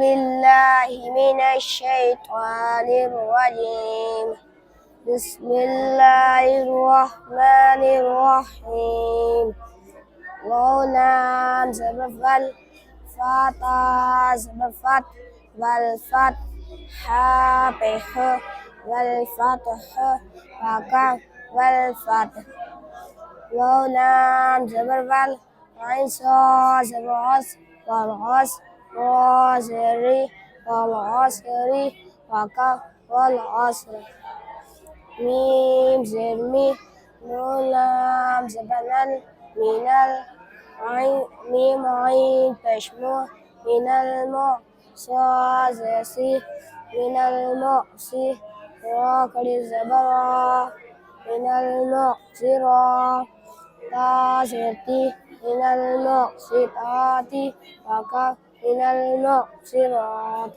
بالله من الشيطان الرجيم. بسم الله الرحمن الرحيم. لام زبفل فاتا زبفت والفت حابح والفتح وكف والفتح. لام زبفل عيسى زبعص والعص وزري والعصري وكف والعصر. ميم زرمي نون زبنل من العين ميم عين تشمو من المعصي من المعصي راكد الزبرة من المعصرة تاسرتي من المعصرات وكف من المعصرات.